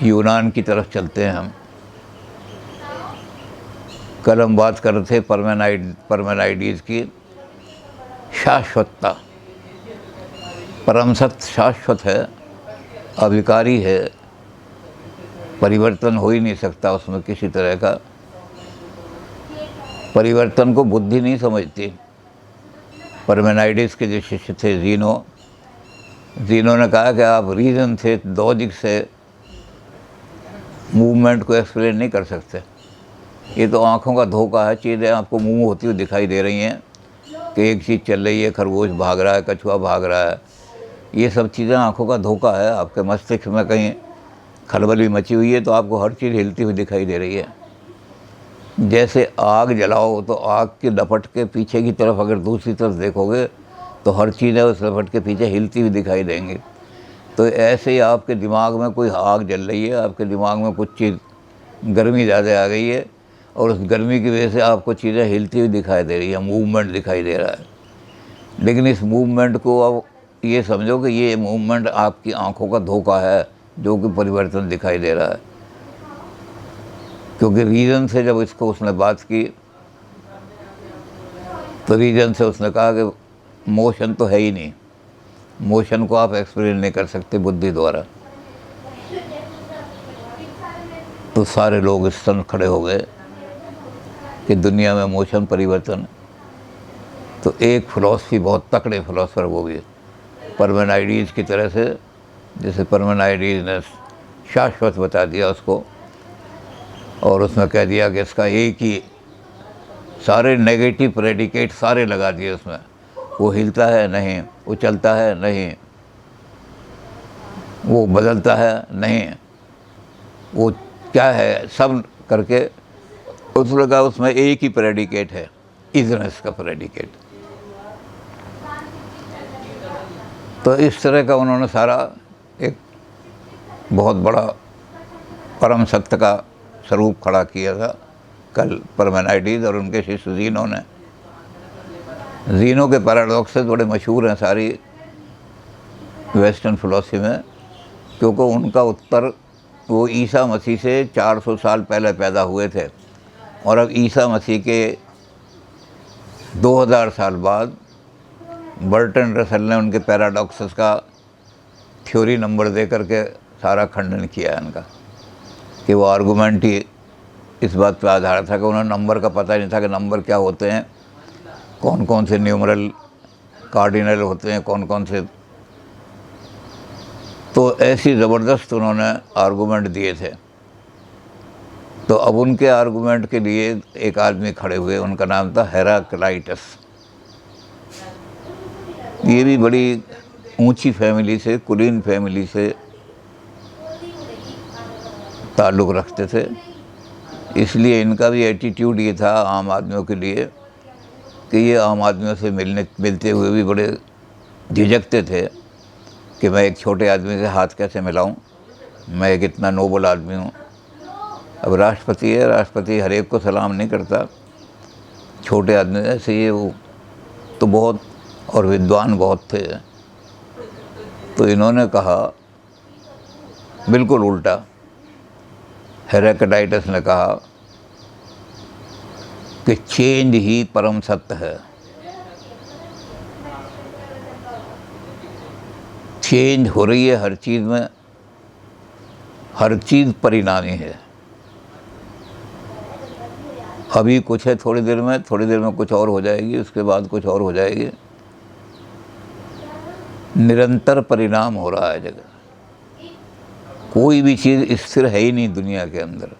यूनान की तरफ चलते हैं हम। कल हम बात कर रहे थे परमेनाइडीज़ की शाश्वतता। परम सत्य शाश्वत है, अविकारी है, परिवर्तन हो ही नहीं सकता उसमें किसी तरह का। परिवर्तन को बुद्धि नहीं समझती। परमेनाइडीज़ के जो शिष्य थे ज़ीनो ने कहा कि आप रीज़न से, लॉजिक से मूवमेंट को एक्सप्लेन नहीं कर सकते। ये तो आँखों का धोखा है। चीज़ें आपको मूव होती हुई दिखाई दे रही हैं कि एक चीज़ चल रही है, खरगोश भाग रहा है, कछुआ भाग रहा है। ये सब चीज़ें आँखों का धोखा है। आपके मस्तिष्क में कहीं खलबली मची हुई है तो आपको हर चीज़ हिलती हुई दिखाई दे रही है। जैसे आग जलाओ तो आग के लपट के पीछे की तरफ अगर दूसरी तरफ देखोगे तो हर चीज़ें उस लपट के पीछे हिलती हुई दिखाई देंगी। तो ऐसे ही आपके दिमाग में कोई आग जल रही है, आपके दिमाग में कुछ चीज़ गर्मी ज़्यादा आ गई है और उस गर्मी की वजह से आपको चीज़ें हिलती हुई दिखाई दे रही है, मूवमेंट दिखाई दे रहा है। लेकिन इस मूवमेंट को अब ये समझो कि ये मूवमेंट आपकी आंखों का धोखा है जो कि परिवर्तन दिखाई दे रहा है। क्योंकि रीज़न से जब इसको उसने बात की तो रीज़न से उसने कहा कि मोशन तो है ही नहीं, मोशन को आप एक्सप्लेन नहीं कर सकते बुद्धि द्वारा। तो सारे लोग इस सन खड़े हो गए कि दुनिया में मोशन परिवर्तन। तो एक फ़िलॉसफी, बहुत तकड़े फ़िलॉसफर, वो भी परमेनाइडीज़ की तरह से, जैसे परमेनाइडीज़ ने शाश्वत बता दिया उसको और उसमें कह दिया कि इसका एक ही, सारे नेगेटिव प्रेडिकेट सारे लगा दिए उसमें। वो हिलता है नहीं, वो चलता है नहीं, वो बदलता है नहीं, वो क्या है, सब करके उसने कहा उसमें एक ही प्रेडिकेट है, इज़नेस का प्रेडिकेट। तो इस तरह का उन्होंने सारा एक बहुत बड़ा परम सत्य का स्वरूप खड़ा किया था कल परमेनाइडीज़ और उनके शिष्य ज़ीनो ने। ज़ीनो के पैराडॉक्सेस बड़े मशहूर हैं सारी वेस्टर्न फिलॉसफी में, क्योंकि उनका उत्तर, वो ईसा मसीह से 400 साल पहले पैदा हुए थे और अब ईसा मसीह के 2000 साल बाद बर्टन रसल ने उनके पैराडॉक्सेस का थ्योरी नंबर दे करके सारा खंडन किया है उनका, कि वो आर्गूमेंट ही इस बात पर आधारित था कि उन्हें नंबर का पता नहीं था कि नंबर क्या होते हैं, कौन कौन से न्यूमरल कार्डिनल होते हैं, कौन कौन से। तो ऐसी ज़बरदस्त उन्होंने आर्गूमेंट दिए थे। तो अब उनके आर्गूमेंट के लिए एक आदमी खड़े हुए, उनका नाम था हेराक्लाइटस। ये भी बड़ी ऊंची फैमिली से, कुलीन फैमिली से ताल्लुक़ रखते थे, इसलिए इनका भी एटीट्यूड ये था आम आदमियों के लिए कि ये आम आदमियों से मिलते हुए भी बड़े झिझकते थे कि मैं एक छोटे आदमी से हाथ कैसे मिलाऊं, मैं एक इतना नोबल आदमी हूं। अब राष्ट्रपति है, राष्ट्रपति हर एक को सलाम नहीं करता, छोटे आदमी ऐसे ये वो तो बहुत, और विद्वान बहुत थे। तो इन्होंने कहा बिल्कुल उल्टा। हेराक्लाइटस ने कहा कि चेंज ही परम सत्य है, चेंज हो रही है हर चीज़ में, हर चीज़ परिणामी है। अभी कुछ है, थोड़ी देर में कुछ और हो जाएगी, उसके बाद कुछ और हो जाएगी। निरंतर परिणाम हो रहा है जगह, कोई भी चीज़ स्थिर है ही नहीं दुनिया के अंदर।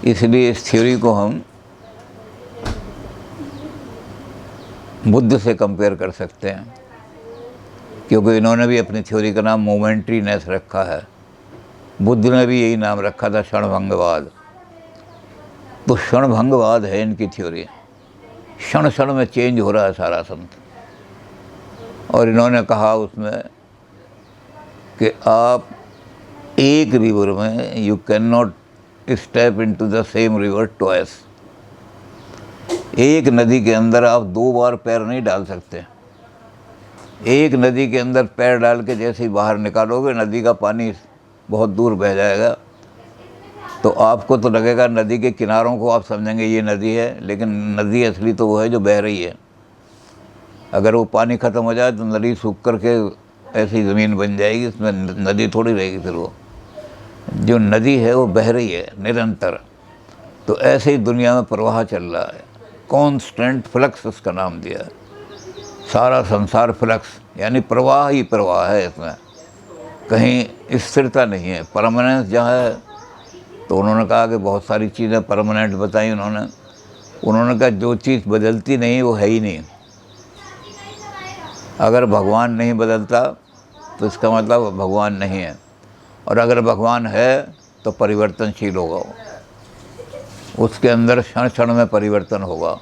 इसलिए इस थ्योरी को हम बुद्ध से कंपेयर कर सकते हैं, क्योंकि इन्होंने भी अपनी थ्योरी का नाम मोमेंट्रीनेस रखा है, बुद्ध ने भी यही नाम रखा था, क्षणभंगवाद। तो क्षणभंगवाद है इनकी थ्योरी, क्षण क्षण में चेंज हो रहा है सारा संत। और इन्होंने कहा उसमें कि आप एक रिवर में, you can not step into the same river twice, एक नदी के अंदर आप 2 बार पैर नहीं डाल सकते। एक नदी के अंदर पैर डाल के जैसे ही बाहर निकालोगे, नदी का पानी बहुत दूर बह जाएगा। तो आपको तो लगेगा नदी के किनारों को आप समझेंगे ये नदी है, लेकिन नदी असली तो वो है जो बह रही है। अगर वो पानी ख़त्म हो जाए तो नदी सूख करके ऐसी ज़मीन बन जाएगी, उसमें नदी थोड़ी रहेगी। फिर वो जो नदी है वो बह रही है निरंतर। तो ऐसे ही दुनिया में प्रवाह चल रहा है, कॉन्स्टेंट फ्लक्स उसका नाम दिया है। सारा संसार फ्लक्स यानी प्रवाह ही प्रवाह है, इसमें कहीं स्थिरता नहीं है, परमानेंस जहाँ है। तो उन्होंने कहा कि बहुत सारी चीज़ें परमानेंट बताई उन्होंने कहा जो चीज़ बदलती नहीं वो है ही नहीं। अगर भगवान नहीं बदलता तो इसका मतलब भगवान नहीं है, और अगर भगवान है तो परिवर्तनशील होगा वो, उसके अंदर क्षण क्षण में परिवर्तन होगा।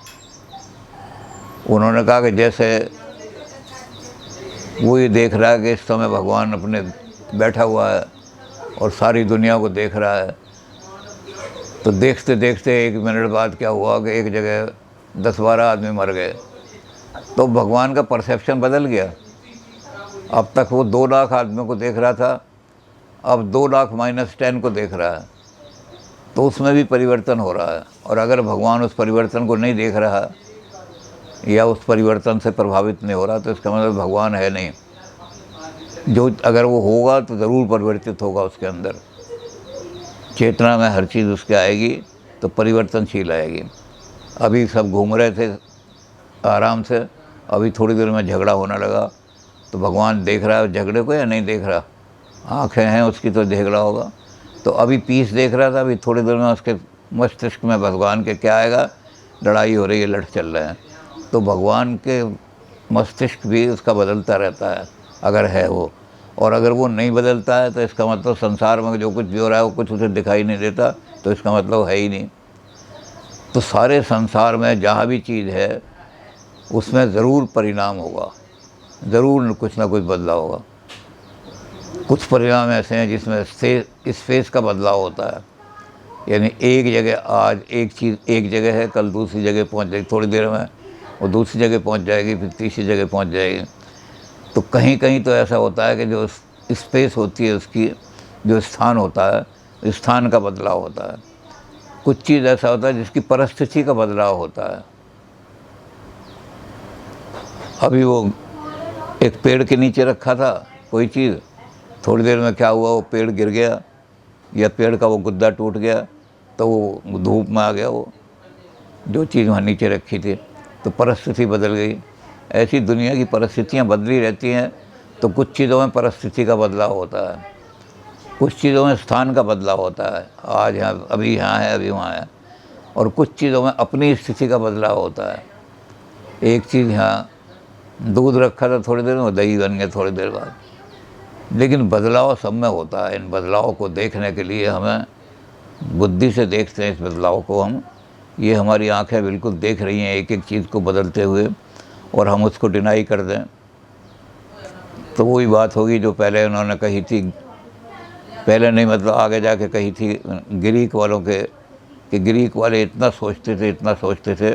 उन्होंने कहा कि जैसे वो ये देख रहा है कि इस समय भगवान अपने बैठा हुआ है और सारी दुनिया को देख रहा है, तो देखते देखते 1 मिनट बाद क्या हुआ कि एक जगह 10-12 आदमी मर गए। तो भगवान का परसेप्शन बदल गया। अब तक वो 2 लाख आदमियों को देख रहा था, अब 2 लाख -10 को देख रहा है। तो उसमें भी परिवर्तन हो रहा है। और अगर भगवान उस परिवर्तन को नहीं देख रहा या उस परिवर्तन से प्रभावित नहीं हो रहा तो इसका मतलब भगवान है नहीं। जो अगर वो होगा तो ज़रूर परिवर्तित होगा उसके अंदर। चेतना में हर चीज़ उसके आएगी तो परिवर्तनशील आएगी। अभी सब घूम रहे थे आराम से, अभी थोड़ी देर में झगड़ा होने लगा। तो भगवान देख रहा है झगड़े को या नहीं देख रहा? आँखें हैं उसकी तो देख रहा होगा। तो अभी पीस देख रहा था, अभी थोड़ी देर में उसके मस्तिष्क में भगवान के क्या आएगा? लड़ाई हो रही है, लड़ चल रहे हैं। तो भगवान के मस्तिष्क भी उसका बदलता रहता है अगर है वो। और अगर वो नहीं बदलता है तो इसका मतलब संसार में जो कुछ भी हो रहा है वो कुछ उसे दिखाई नहीं देता, तो इसका मतलब है ही नहीं। तो सारे संसार में जहाँ भी चीज़ है उसमें ज़रूर परिणाम होगा, ज़रूर कुछ ना कुछ बदलाव होगा। कुछ परिणाम ऐसे हैं जिसमें स्पेस का बदलाव होता है, यानी एक जगह आज एक चीज़ एक जगह है, कल दूसरी जगह पहुंच जाएगी, थोड़ी देर में वो दूसरी जगह पहुंच जाएगी, फिर तीसरी जगह पहुंच जाएगी। तो कहीं कहीं तो ऐसा होता है कि जो स्पेस होती है उसकी जो स्थान होता है, स्थान का बदलाव होता है। कुछ चीज़ ऐसा होता है जिसकी परिस्थिति का बदलाव होता है। अभी वो एक पेड़ के नीचे रखा था कोई चीज़, थोड़ी देर में क्या हुआ, वो पेड़ गिर गया या पेड़ का वो गुद्दा टूट गया, तो वो धूप में आ गया वो जो चीज़ वहाँ नीचे रखी थी, तो परिस्थिति बदल गई। ऐसी दुनिया की परिस्थितियाँ बदली रहती हैं। तो कुछ चीज़ों में परिस्थिति का बदलाव होता है, कुछ चीज़ों में स्थान का बदलाव होता है, आज यहाँ अभी यहाँ है अभी वहाँ है। और कुछ चीज़ों में अपनी स्थिति का बदलाव होता है। एक चीज़ यहाँ दूध रखा था, थोड़ी देर में दही बन गया थोड़ी देर बाद। लेकिन बदलाव सब में होता है। इन बदलाव को देखने के लिए हमें बुद्धि से देखते हैं इस बदलाव को हम। ये हमारी आंखें बिल्कुल देख रही हैं एक एक चीज़ को बदलते हुए, और हम उसको डिनाई कर दें तो वही बात होगी जो पहले उन्होंने कही थी, पहले नहीं मतलब आगे जाके कही थी ग्रीक वालों के, कि ग्रीक वाले इतना सोचते थे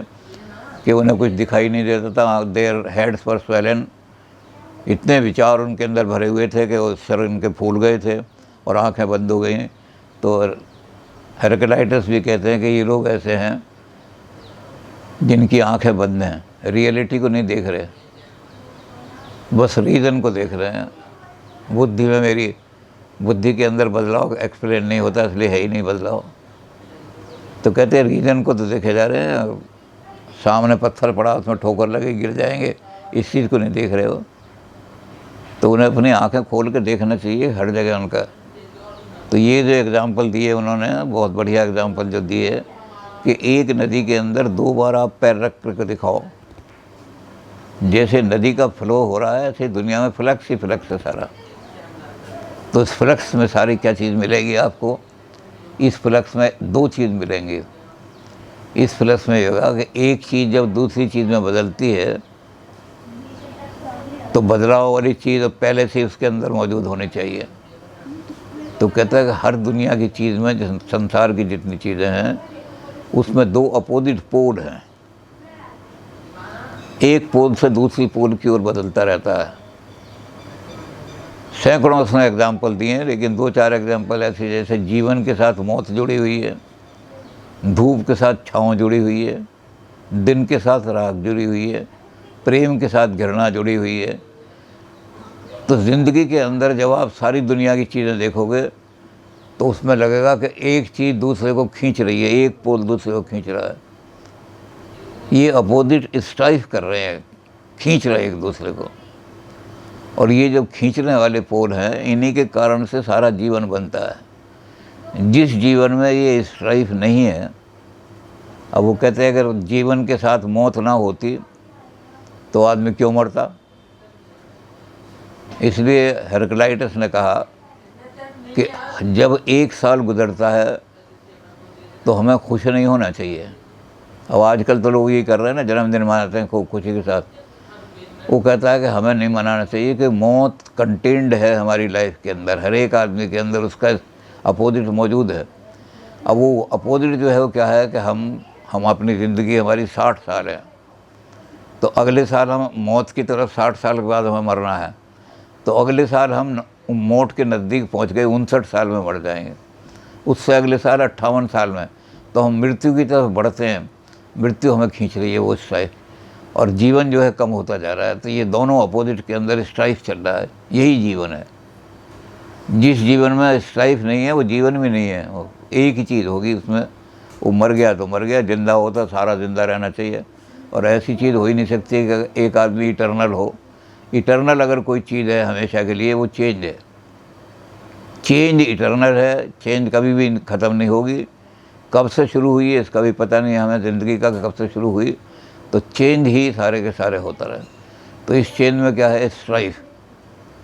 कि उन्हें कुछ दिखाई नहीं देता था। देयर हेड्स वर स्वेलन, इतने विचार उनके अंदर भरे हुए थे कि वो सर उनके फूल गए थे और आंखें बंद हो गई। तो हेराक्लाइटस भी कहते हैं कि ये लोग ऐसे हैं जिनकी आंखें बंद हैं, रियलिटी को नहीं देख रहे, बस रीज़न को देख रहे हैं। बुद्धि में मेरी बुद्धि के अंदर बदलाव एक्सप्लेन नहीं होता, इसलिए है ही नहीं बदलाव। तो कहते हैं रीज़न को तो देखे जा रहे हैं, सामने पत्थर पड़ा उसमें ठोकर लगे गिर जाएंगे, इस चीज़ को नहीं देख रहे हो। तो उन्हें अपनी आंखें खोल के देखना चाहिए हर जगह उनका। तो ये जो एग्ज़ाम्पल दिए उन्होंने, बहुत बढ़िया एग्ज़ाम्पल जो दिए कि एक नदी के अंदर 2 बार आप पैर रख कर दिखाओ। जैसे नदी का फ्लो हो रहा है ऐसे दुनिया में फ्लक्स ही फ्लक्स है सारा। तो इस फ्लक्स में सारी क्या चीज़ मिलेगी आपको? इस फ्लक्स में 2 चीज़ मिलेंगी। इस फ्लक्स में ये होगा कि एक चीज़ जब दूसरी चीज़ में बदलती है तो बदलाव वाली चीज़ पहले से उसके अंदर मौजूद होनी चाहिए। तो कहता है कि हर दुनिया की चीज़ में, संसार की जितनी चीज़ें हैं उसमें 2 अपोजिट पोल हैं, एक पोल से दूसरी पोल की ओर बदलता रहता है। सैकड़ों उसने एग्जाम्पल दिए हैं, लेकिन 2-4 एग्जाम्पल ऐसे जैसे जीवन के साथ मौत जुड़ी हुई है, धूप के साथ छाँव जुड़ी हुई है, दिन के साथ रात जुड़ी हुई है, प्रेम के साथ घृणा जुड़ी हुई है। तो ज़िंदगी के अंदर जब आप सारी दुनिया की चीज़ें देखोगे तो उसमें लगेगा कि एक चीज़ दूसरे को खींच रही है, एक पोल दूसरे को खींच रहा है। ये अपोजिट स्ट्राइफ कर रहे हैं, खींच रहे हैं एक दूसरे को। और ये जो खींचने वाले पोल हैं, इन्हीं के कारण से सारा जीवन बनता है। जिस जीवन में ये स्ट्राइफ नहीं है, अब वो कहते हैं अगर जीवन के साथ मौत ना होती तो आदमी क्यों मरता। इसलिए हेराक्लाइटस ने कहा कि जब 1 साल गुजरता है तो हमें खुश नहीं होना चाहिए। अब आजकल तो लोग ये कर रहे हैं ना, जन्मदिन मनाते हैं खूब खुशी के साथ। वो कहता है कि हमें नहीं मनाना चाहिए, कि मौत कंटेंड है हमारी लाइफ के अंदर, हर एक आदमी के अंदर उसका अपोजिट मौजूद है। अब वो अपोजिट जो है वो क्या है कि हम अपनी ज़िंदगी हमारी 60 साल है, तो अगले साल हम मौत की तरफ 60 साल के बाद हमें मरना है, तो अगले साल हम मौत के नज़दीक पहुंच गए, 59 साल में मर जाएंगे। उससे अगले साल 58 साल में तो हम मृत्यु की तरफ बढ़ते हैं, मृत्यु हमें खींच रही है वो स्ट्राइफ, और जीवन जो है कम होता जा रहा है। तो ये दोनों अपोजिट के अंदर स्ट्राइफ चल रहा है, यही जीवन है। जिस जीवन में स्ट्राइफ नहीं है वो जीवन भी नहीं है, वो एक ही चीज़ होगी उसमें। वो मर गया तो मर गया, जिंदा होता सारा जिंदा रहना चाहिए। और ऐसी चीज़ हो ही नहीं सकती कि एक आदमी इटर्नल हो। इटर्नल अगर कोई चीज़ है हमेशा के लिए, वो चेंज है। चेंज इटर्नल है, चेंज कभी भी ख़त्म नहीं होगी। कब से शुरू हुई है इसका भी पता नहीं हमें, ज़िंदगी का कब से शुरू हुई, तो चेंज ही सारे के सारे होता रहे। तो इस चेंज में क्या है, स्ट्राइफ,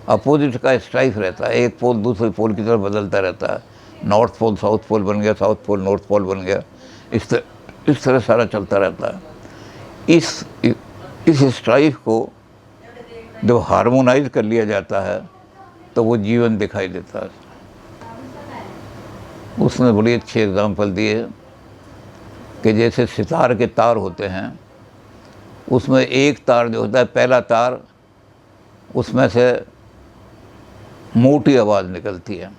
अपोजिट का स्ट्राइफ रहता है। एक पोल दूसरे पोल की तरफ बदलता रहता है। नॉर्थ पोल साउथ पोल बन गया, साउथ पोल नॉर्थ पोल बन गया, इस तरह सारा चलता रहता है। इस स्ट्राइफ को जब हार्मोनाइज कर लिया जाता है तो वो जीवन दिखाई देता है। उसने बड़ी अच्छी एग्जाम्पल दी है कि जैसे सितार के तार होते हैं, उसमें एक तार जो होता है, पहला तार, उसमें से मोटी आवाज़ निकलती है,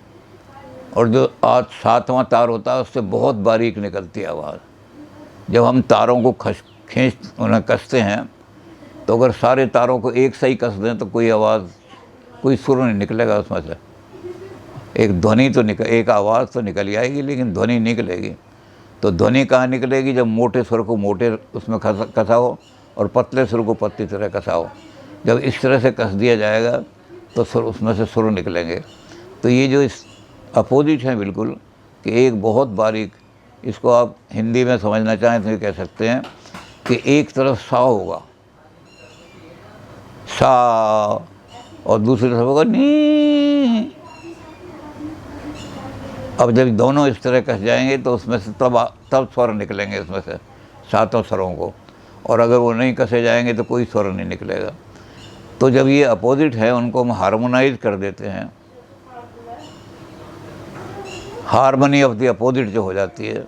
और जो 7वां तार होता है उससे बहुत बारीक निकलती है आवाज़। जब हम तारों को उन्हें कसते हैं तो अगर सारे तारों को एक सही कस दें तो कोई आवाज़, कोई सुर नहीं निकलेगा उसमें से। एक ध्वनि तो एक आवाज़ तो निकल आएगी, लेकिन ध्वनि निकलेगी। तो ध्वनि कहाँ निकलेगी, जब मोटे सुर को मोटे उसमें कसा हो और पतले सुर को पतली तरह कसा हो। जब इस तरह से कस दिया जाएगा तो सुर, उसमें से सुर निकलेंगे। तो ये जो इस अपोजिट है बिल्कुल, कि एक बहुत बारीक, इसको आप हिंदी में समझना चाहें तो ये कह सकते हैं कि एक तरफ सा होगा, सा, और दूसरी तरफ होगा नी। अब जब दोनों इस तरह कस जाएंगे तो उसमें से तब स्वर निकलेंगे उसमें से, 7 स्वरों को। और अगर वो नहीं कसे जाएंगे तो कोई स्वर नहीं निकलेगा। तो जब ये अपोजिट है उनको हम हार्मोनाइज कर देते हैं, हार्मनी ऑफ द अपोजिट जो हो जाती है,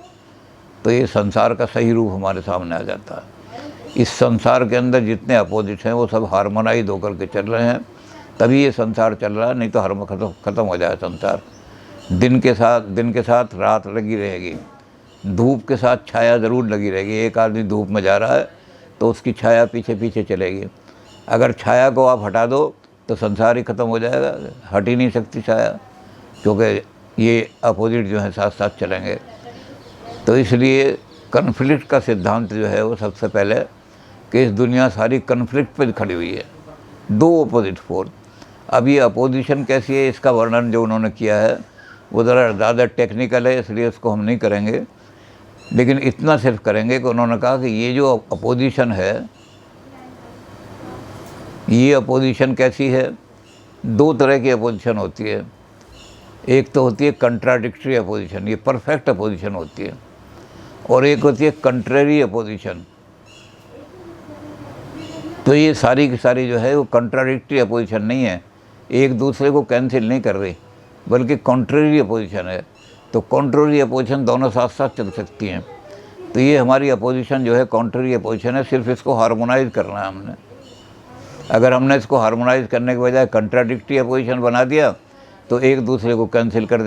तो ये संसार का सही रूप हमारे सामने आ जाता है। इस संसार के अंदर जितने अपोजिट हैं वो सब हार्मोनाइज होकर के चल रहे हैं, तभी ये संसार चल रहा है। नहीं तो ख़त्म हो जाए संसार। दिन के साथ रात लगी रहेगी, धूप के साथ छाया ज़रूर लगी रहेगी। एक आदमी धूप में जा रहा है तो उसकी छाया पीछे पीछे चलेगी। अगर छाया को आप हटा दो तो संसार ही ख़त्म हो जाएगा, हट ही नहीं सकती छाया, क्योंकि ये अपोजिट जो है साथ साथ चलेंगे। तो इसलिए कन्फ्लिक्ट का सिद्धांत जो है वो सबसे पहले, कि इस दुनिया सारी कन्फ्लिक्ट पर खड़ी हुई है, 2 अपोजिट फोर्स। अब ये अपोजिशन कैसी है, इसका वर्णन जो उन्होंने किया है वो ज़रा ज़्यादा टेक्निकल है, इसलिए उसको हम नहीं करेंगे। लेकिन इतना सिर्फ करेंगे कि उन्होंने कहा कि ये जो अपोजिशन है, ये अपोजिशन कैसी है, 2 तरह की अपोजिशन होती है। एक तो होती है कंट्राडिक्टरी अपोजिशन, ये परफेक्ट अपोजिशन होती है, और एक होती है कंट्रेरी अपोजिशन। तो ये सारी की सारी जो है वो कंट्राडिक्टरी अपोजिशन नहीं है, एक दूसरे को कैंसिल नहीं कर रही, बल्कि कॉन्ट्रेरी अपोजिशन है। तो कॉन्ट्रेरी अपोजिशन दोनों साथ साथ चल सकती हैं। तो ये हमारी अपोजिशन जो है कॉन्ट्रेरी अपोजिशन है, सिर्फ इसको हार्मोनाइज करना है हमने। अगर हमने इसको हार्मोनाइज करने के बजाय कंट्राडिक्टरी अपोजिशन बना दिया तो एक दूसरे को कैंसिल कर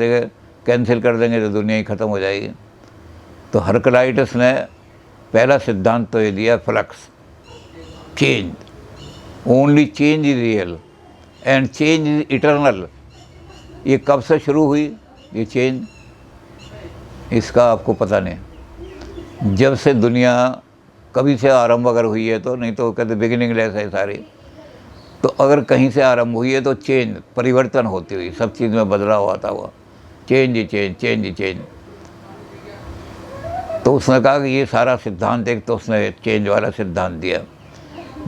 देंगे तो दुनिया ही ख़त्म हो जाएगी। तो हरकलाइटस ने पहला सिद्धांत तो ये दिया, flux, change, only change is real and change is eternal. ये कब से शुरू हुई ये चेंज, इसका आपको पता नहीं। जब से दुनिया कभी से आरंभ अगर हुई है तो, नहीं तो कहते बिगिनिंगलेस है सारी, तो अगर कहीं से आरंभ हुई है तो चेंज, परिवर्तन होती हुई, सब चीज़ में बदलाव आता हुआ, चेंज ही चेंज, चेंज ही चेंज। तो उसने कहा कि ये सारा सिद्धांत, एक तो उसने चेंज वाला सिद्धांत दिया।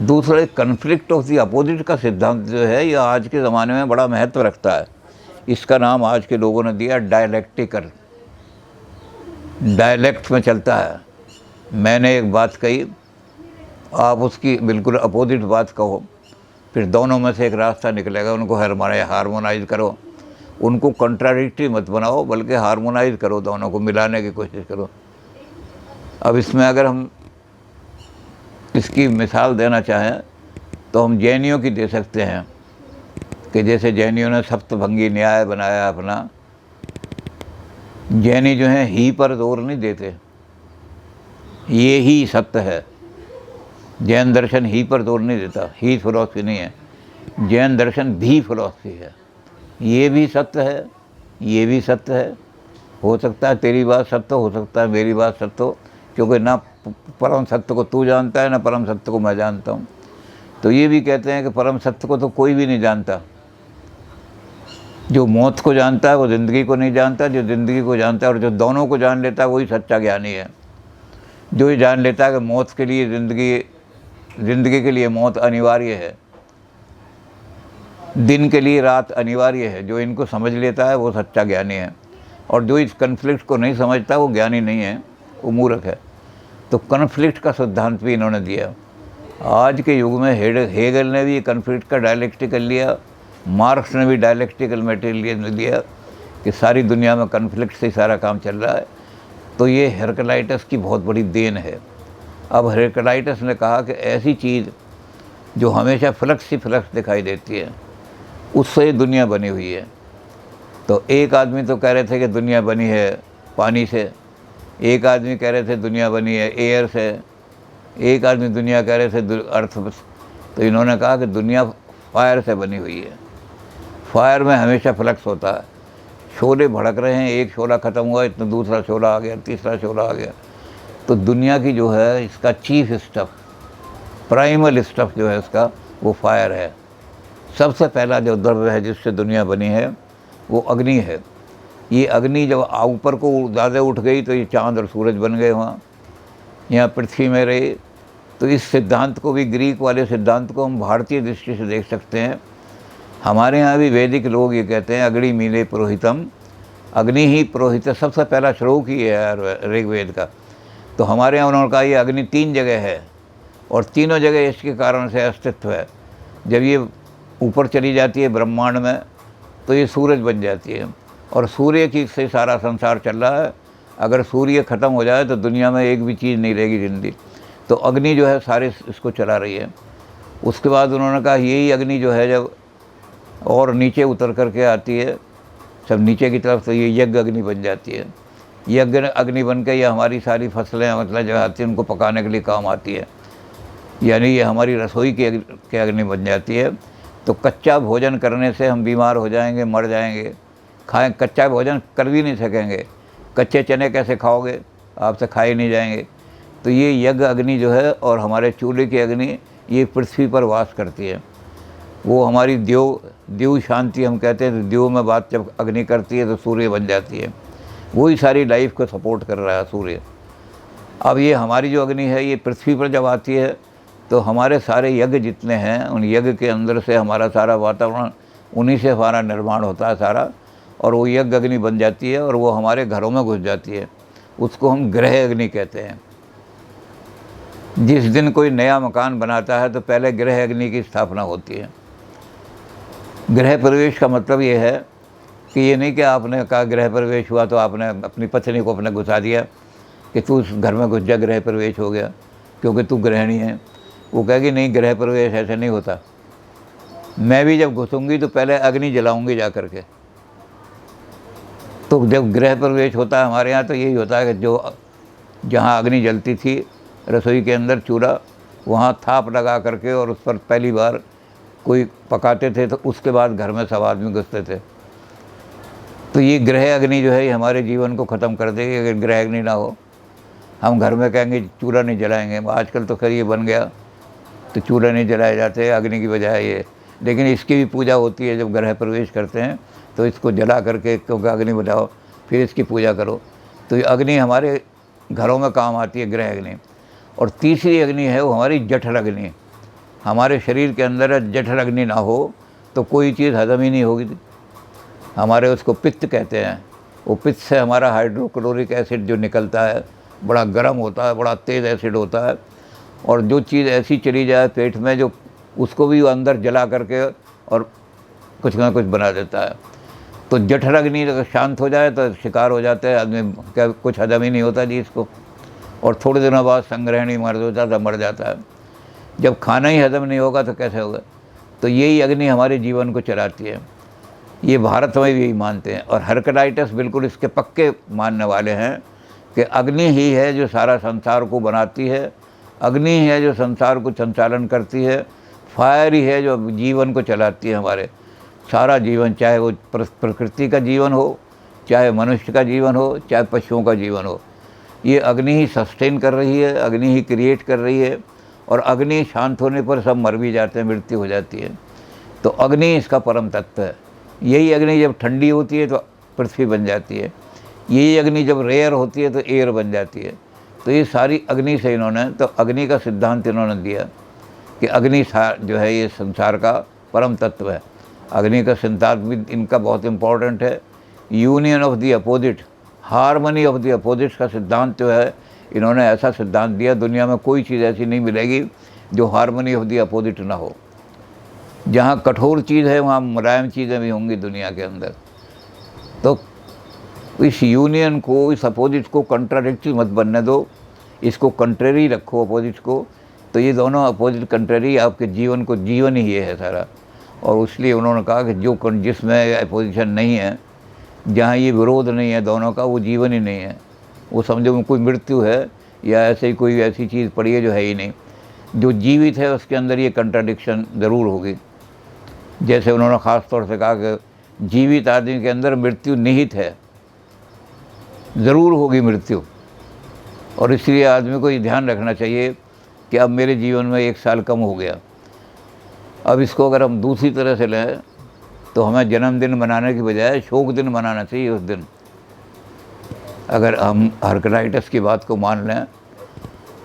दूसरा, कन्फ्लिक्ट ऑफ द अपोजिट का सिद्धांत जो है ये आज के ज़माने में बड़ा महत्व रखता है। इसका नाम आज के लोगों ने दिया डायलैक्टिकल, डायलैक्ट में चलता है। मैंने एक बात कही, आप उसकी बिल्कुल अपोजिट बात कहो, फिर दोनों में से एक रास्ता निकलेगा। उनको हार्मोनाइज करो, उनको कंट्राडिक्टरी मत बनाओ, बल्कि हार्मोनाइज करो, दोनों को मिलाने की कोशिश करो। अब इसमें अगर हम इसकी मिसाल देना चाहें तो हम जैनियों की दे सकते हैं कि जैसे जैनियों ने सप्तभंगी न्याय बनाया अपना। जैनी जो हैं ही पर जोर नहीं देते, ये ही सत्य है। जैन दर्शन ही पर जोर नहीं देता, ही फिलॉसफी नहीं है, जैन दर्शन भी फिलॉसफी है। ये भी सत्य है, ये भी सत्य है। हो सकता है तेरी बात सत्य हो सकता है मेरी बात सत्य हो, क्योंकि ना परम सत्य को तू जानता है ना परम सत्य को मैं जानता हूँ। तो ये भी कहते हैं कि परम सत्य को तो कोई भी नहीं जानता। जो मौत को जानता है वो ज़िंदगी को नहीं जानता, जो ज़िंदगी को जानता है और जो दोनों को जान लेता है वही सच्चा ज्ञानी है। जो ये जान लेता है कि मौत के लिए ज़िंदगी के लिए मौत अनिवार्य है, दिन के लिए रात अनिवार्य है, जो इनको समझ लेता है वो सच्चा ज्ञानी है। और जो इस कन्फ्लिक्ट को नहीं समझता वो ज्ञानी नहीं है, वो मूर्ख है। तो कन्फ्लिक्ट का सिद्धांत भी इन्होंने दिया। आज के युग में हेगल ने भी कन्फ्लिक्ट का डायलेक्टिकल लिया, मार्क्स ने भी डायलेक्टिकल मटेरियल दिया कि सारी दुनिया में कन्फ्लिक्ट से सारा काम चल रहा है। तो ये हेरकलाइटस की बहुत बड़ी देन है। अब हेरकलाइटस ने कहा कि ऐसी चीज़ जो हमेशा फ्लक्स ही फ्लक्स दिखाई देती है, उससे दुनिया बनी हुई है। तो एक आदमी तो कह रहे थे कि दुनिया बनी है पानी से, एक आदमी कह रहे थे दुनिया बनी है एयर से, एक आदमी दुनिया कह रहे थे अर्थ। तो इन्होंने कहा कि दुनिया फायर से बनी हुई है। फायर में हमेशा फ्लक्स होता है, शोले भड़क रहे हैं, एक शोला ख़त्म हुआ इतना दूसरा शोला आ गया, तीसरा शोला आ गया। तो दुनिया की जो है इसका चीफ स्टफ, प्राइमल स्टफ जो है इसका, वो फायर है। सबसे पहला जो द्रव्य है जिससे दुनिया बनी है वो अग्नि है। ये अग्नि जब ऊपर को ज़्यादा उठ गई तो ये चाँद और सूरज बन गए वहाँ, यहाँ पृथ्वी में रहे। तो इस सिद्धांत को भी, ग्रीक वाले सिद्धांत को हम भारतीय दृष्टि से देख सकते हैं। हमारे यहाँ भी वैदिक लोग ये कहते हैं अग्नि मीले पुरोहितम, अग्नि ही पुरोहित। सबसे पहला श्लोक ही है ऋग्वेद का। तो हमारे यहाँ उन्होंने कहा ये अग्नि 3 जगह है और तीनों जगह इसके कारण से अस्तित्व है। जब ये ऊपर चली जाती है ब्रह्मांड में तो ये सूरज बन जाती है और सूर्य की से सारा संसार चल रहा है। अगर सूर्य ख़त्म हो जाए तो दुनिया में एक भी चीज़ नहीं रहेगी जिंदगी। तो अग्नि जो है सारे इसको चला रही है। उसके बाद उन्होंने कहा यही अग्नि जो है जब और नीचे उतर करके आती है सब नीचे की तरफ, तो ये यज्ञ अग्नि बन जाती है। यज्ञ अग्नि बन के ये हमारी सारी फसलें मतलब जो आती हैं उनको पकाने के लिए काम आती है, यानी ये हमारी रसोई की अग्नि बन जाती है। तो कच्चा भोजन करने से हम बीमार हो जाएंगे, मर जाएंगे। खाएं कच्चा भोजन कर भी नहीं सकेंगे, कच्चे चने कैसे खाओगे, आपसे खाए नहीं जाएंगे। तो ये यज्ञ अग्नि जो है और हमारे चूल्हे की अग्नि ये पृथ्वी पर वास करती है। वो हमारी देव शांति हम कहते हैं। तो देव में बात जब अग्नि करती है तो सूर्य बन जाती है। वही सारी लाइफ को सपोर्ट कर रहा है सूर्य। अब ये हमारी जो अग्नि है ये पृथ्वी पर जब आती है तो हमारे सारे यज्ञ जितने हैं उन यज्ञ के अंदर से हमारा सारा वातावरण, उन्हीं से हमारा निर्माण होता है सारा। और वो यज्ञ अग्नि बन जाती है और वो हमारे घरों में घुस जाती है। उसको हम गृह अग्नि कहते हैं। जिस दिन कोई नया मकान बनाता है तो पहले गृह अग्नि की स्थापना होती है। गृह प्रवेश का मतलब ये है कि ये नहीं कि आपने कहा गृह प्रवेश हुआ तो आपने अपनी पत्नी को अपने घुसा दिया कि तू उस घर में घुस जा, गृह प्रवेश हो गया क्योंकि तू गृहिणी है। वो कहेगी नहीं, गृह प्रवेश ऐसे नहीं होता। मैं भी जब घुसूंगी तो पहले अग्नि जलाऊंगी जा कर के। तो जब गृह प्रवेश होता है हमारे यहाँ तो यही होता है कि जो जहाँ अग्नि जलती थी रसोई के अंदर चूल्हा, वहाँ थाप लगा करके और उस पर पहली बार कोई पकाते थे, तो उसके बाद घर में सब आदमी घुसते थे। तो ये गृह अग्नि जो है ये हमारे जीवन को ख़त्म कर देगी अगर गृह अग्नि ना हो। हम घर में कहेंगे चूल्हा नहीं जलाएंगे, आजकल तो खैर ये बन गया तो चूल्हा नहीं जलाए जाते अग्नि की बजाय ये, लेकिन इसकी भी पूजा होती है। जब गृह प्रवेश करते हैं तो इसको जला करके, क्योंकि अग्नि बुझाओ फिर इसकी पूजा करो। तो ये अग्नि हमारे घरों में काम आती है, गृह अग्नि। और तीसरी अग्नि है वो हमारी जठर अग्नि। हमारे शरीर के अंदर जठर अग्नि ना हो तो कोई चीज़ हजम ही नहीं होगी। हमारे उसको पित्त कहते हैं। वो पित्त से हमारा हाइड्रोक्लोरिक एसिड जो निकलता है बड़ा गर्म होता है, बड़ा तेज़ एसिड होता है। और जो चीज़ ऐसी चली जाए पेट में जो उसको भी वो अंदर जला करके और कुछ ना कुछ बना देता है। तो जठर अग्नि अगर शांत हो जाए तो शिकार हो जाता है आदमी, क्या कुछ हजम ही नहीं होता जी इसको, और थोड़े दिनों बाद संग्रहणी मर जाता है। जब खाना ही हजम नहीं होगा तो कैसे होगा। तो यही अग्नि हमारे जीवन को चलाती है। ये भारत में भी यही मानते हैं, और हर्कडाइटस बिल्कुल इसके पक्के मानने वाले हैं कि अग्नि ही है जो सारा संसार को बनाती है, अग्नि ही है जो संसार को संचालन करती है, फायर ही है जो जीवन को चलाती है। हमारे सारा जीवन, चाहे वो प्रकृति का जीवन हो, चाहे मनुष्य का जीवन हो, चाहे पशुओं का जीवन हो, ये अग्नि ही सस्टेन कर रही है, अग्नि ही क्रिएट कर रही है। और अग्नि शांत होने पर सब मर भी जाते हैं, मृत्यु हो जाती है। तो अग्नि इसका परम तत्व है। यही अग्नि जब ठंडी होती है तो पृथ्वी बन जाती है, यही अग्नि जब रेयर होती है तो एयर बन जाती है। तो ये सारी अग्नि से इन्होंने, तो अग्नि का सिद्धांत इन्होंने दिया कि अग्नि जो है ये संसार का परम तत्व है। अग्नि का सिद्धांत भी इनका बहुत इम्पोर्टेंट है। Union of the opposite, harmony of the opposites का सिद्धांत जो है इन्होंने ऐसा सिद्धांत दिया, दुनिया में कोई चीज़ ऐसी नहीं मिलेगी जो हार्मनी ऑफ द अपोजिट ना हो। जहाँ कठोर चीज़ है वहाँ मुलायम चीज़ें भी होंगी दुनिया के अंदर। तो इस यूनियन को, इस अपोजिट को कंट्राडिक्टरी मत बनने दो, इसको कंट्रेरी रखो अपोजिट को। तो ये दोनों अपोजिट कंट्रेरी आपके जीवन को, जीवन ही ये है सारा। और इसलिए उन्होंने कहा कि जो जिसमें अपोजिशन नहीं है, जहाँ ये विरोध नहीं है दोनों का, वो जीवन ही नहीं है। वो समझो में कोई मृत्यु है या ऐसे ही कोई ऐसी चीज़ पड़ी है जो है ही नहीं। जो जीवित है उसके अंदर ये कंट्राडिक्शन ज़रूर होगी। जैसे उन्होंने ख़ास तौर से कहा कि जीवित आदमी के अंदर मृत्यु निहित है, ज़रूर होगी मृत्यु। और इसलिए आदमी को ये ध्यान रखना चाहिए कि अब मेरे जीवन में 1 साल कम हो गया, अब इसको अगर हम दूसरी तरह से लें तो हमें जन्मदिन मनाने की बजाय शोक दिन मनाना चाहिए उस दिन। अगर हम हर्कडाइटस की बात को मान लें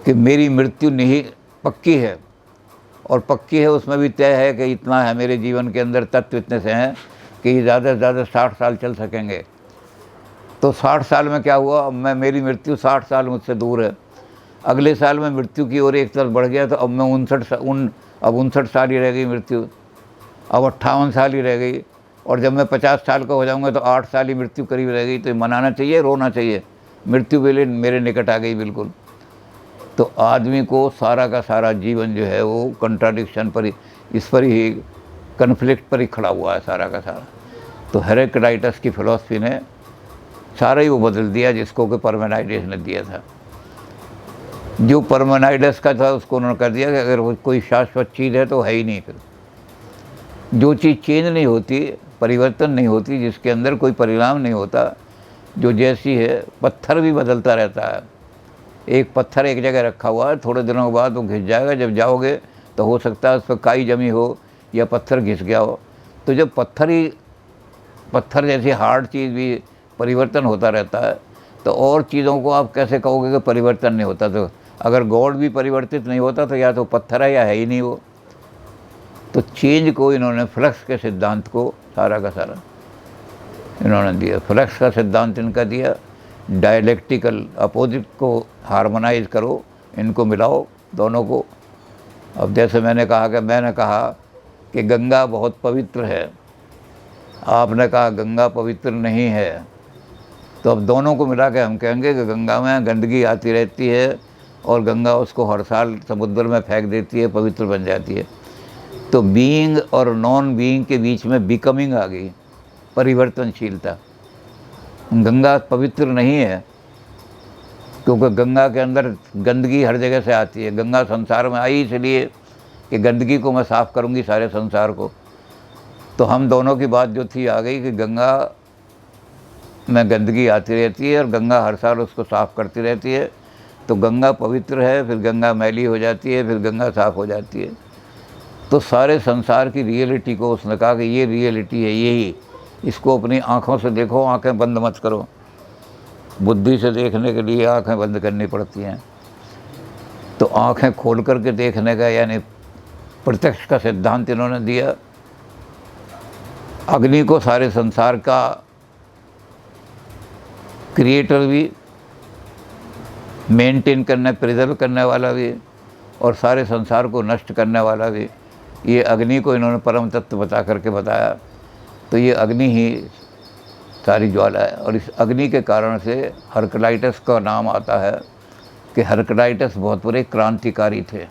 कि मेरी मृत्यु नहीं पक्की है, और पक्की है उसमें भी तय है कि इतना है मेरे जीवन के अंदर, तत्व इतने से हैं कि ये ज़्यादा से ज़्यादा 60 साल चल सकेंगे। तो 60 साल में क्या हुआ, अब मेरी मृत्यु 60 साल मुझसे दूर है। अगले साल में मृत्यु की ओर एक तरफ बढ़ गया तो अब मैं 59 साल ही रह गई मृत्यु, अब 58 साल ही रह गई। और जब मैं 50 साल का हो जाऊंगा तो 8 साल ही मृत्यु करीब रह गई। तो मनाना चाहिए, रोना चाहिए, मृत्यु मेरे निकट आ गई बिल्कुल। तो आदमी को सारा का सारा जीवन जो है वो कंट्राडिक्शन पर ही, इस पर ही, कन्फ्लिक्ट पर ही खड़ा हुआ है सारा का सारा। तो हेरेक्टाइटस की फिलॉसफी ने सारा ही वो बदल दिया जिसको कि पार्मेनाइडस ने दिया था। जो पार्मेनाइडस का था उसको उन्होंने कर दिया कि अगर वो कोई शाश्वत चीज़ है तो है ही नहीं। फिर जो चीज़ चेंज नहीं होती, परिवर्तन नहीं होती, जिसके अंदर कोई परिणाम नहीं होता, जो जैसी है, पत्थर भी बदलता रहता है। एक पत्थर एक जगह रखा हुआ है, थोड़े दिनों के बाद वो घिस जाएगा। जब जाओगे तो हो सकता है उस पर काई जमी हो या पत्थर घिस गया हो। तो जब पत्थर जैसी हार्ड चीज़ भी परिवर्तन होता रहता है, तो और चीज़ों को आप कैसे कहोगे कि परिवर्तन नहीं होता। तो अगर गॉड भी परिवर्तित नहीं होता तो या तो पत्थर है या है ही नहीं वो। तो चेंज को इन्होंने, फ्लक्स के सिद्धांत को सारा का सारा इन्होंने दिया। फ्लक्स का सिद्धांत इनका दिया, डायलेक्टिकल अपोजिट को हार्मोनाइज करो, इनको मिलाओ दोनों को। अब जैसे मैंने कहा कि गंगा बहुत पवित्र है, आपने कहा गंगा पवित्र नहीं है, तो अब दोनों को मिला के हम कहेंगे कि गंगा में गंदगी आती रहती है और गंगा उसको हर साल समुद्र में फेंक देती है, पवित्र बन जाती है। तो बीइंग और नॉन बीइंग के बीच में बिकमिंग आ गई, परिवर्तनशीलता। गंगा पवित्र नहीं है क्योंकि गंगा के अंदर गंदगी हर जगह से आती है। गंगा संसार में आई इसलिए कि गंदगी को मैं साफ़ करूंगी सारे संसार को। तो हम दोनों की बात जो थी आ गई कि गंगा में गंदगी आती रहती है और गंगा हर साल उसको साफ़ करती रहती है। तो गंगा पवित्र है, फिर गंगा मैली हो जाती है, फिर गंगा साफ़ हो जाती है। तो सारे संसार की रियलिटी को उसने कहा कि ये रियलिटी है, यही, इसको अपनी आँखों से देखो, आँखें बंद मत करो। बुद्धि से देखने के लिए आँखें बंद करनी पड़ती हैं। तो आँखें खोल करके देखने का यानी प्रत्यक्ष का सिद्धांत इन्होंने दिया। अग्नि को सारे संसार का क्रिएटर भी, मेंटेन करने, प्रिजर्व करने वाला भी, और सारे संसार को नष्ट करने वाला भी, ये अग्नि को इन्होंने परम तत्व बता करके बताया। तो ये अग्नि ही सारी ज्वाला है। और इस अग्नि के कारण से हरकलाइटस का नाम आता है कि हरकलाइटस बहुत बड़े क्रांतिकारी थे।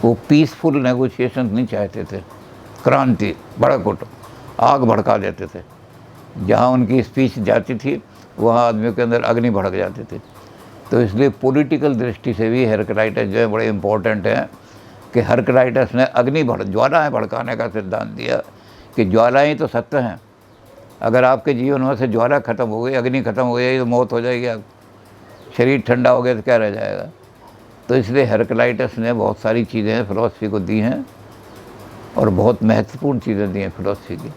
वो पीसफुल नेगोशिएशन नहीं चाहते थे, क्रांति, भड़क उठ, आग भड़का देते थे। जहाँ उनकी स्पीच जाती थी वहाँ आदमियों के अंदर अग्नि भड़क जाती थी। तो इसलिए पॉलिटिकल दृष्टि से भी हरकलाइटस जो है बड़े इम्पोर्टेंट हैं कि हरकलाइटस ने ज्वालाएँ भड़काने का सिद्धांत दिया कि ज्वालाएँ तो सत्य हैं। अगर आपके जीवन में से ज्वाला ख़त्म हो गई, अग्नि ख़त्म हो गई, तो मौत हो जाएगी, आप शरीर ठंडा हो गया तो क्या रह जाएगा। तो इसलिए हरकलाइटस ने बहुत सारी चीज़ें फ़िलॉसफी को दी हैं और बहुत महत्वपूर्ण चीज़ें दी हैं फ़िलॉसफी की।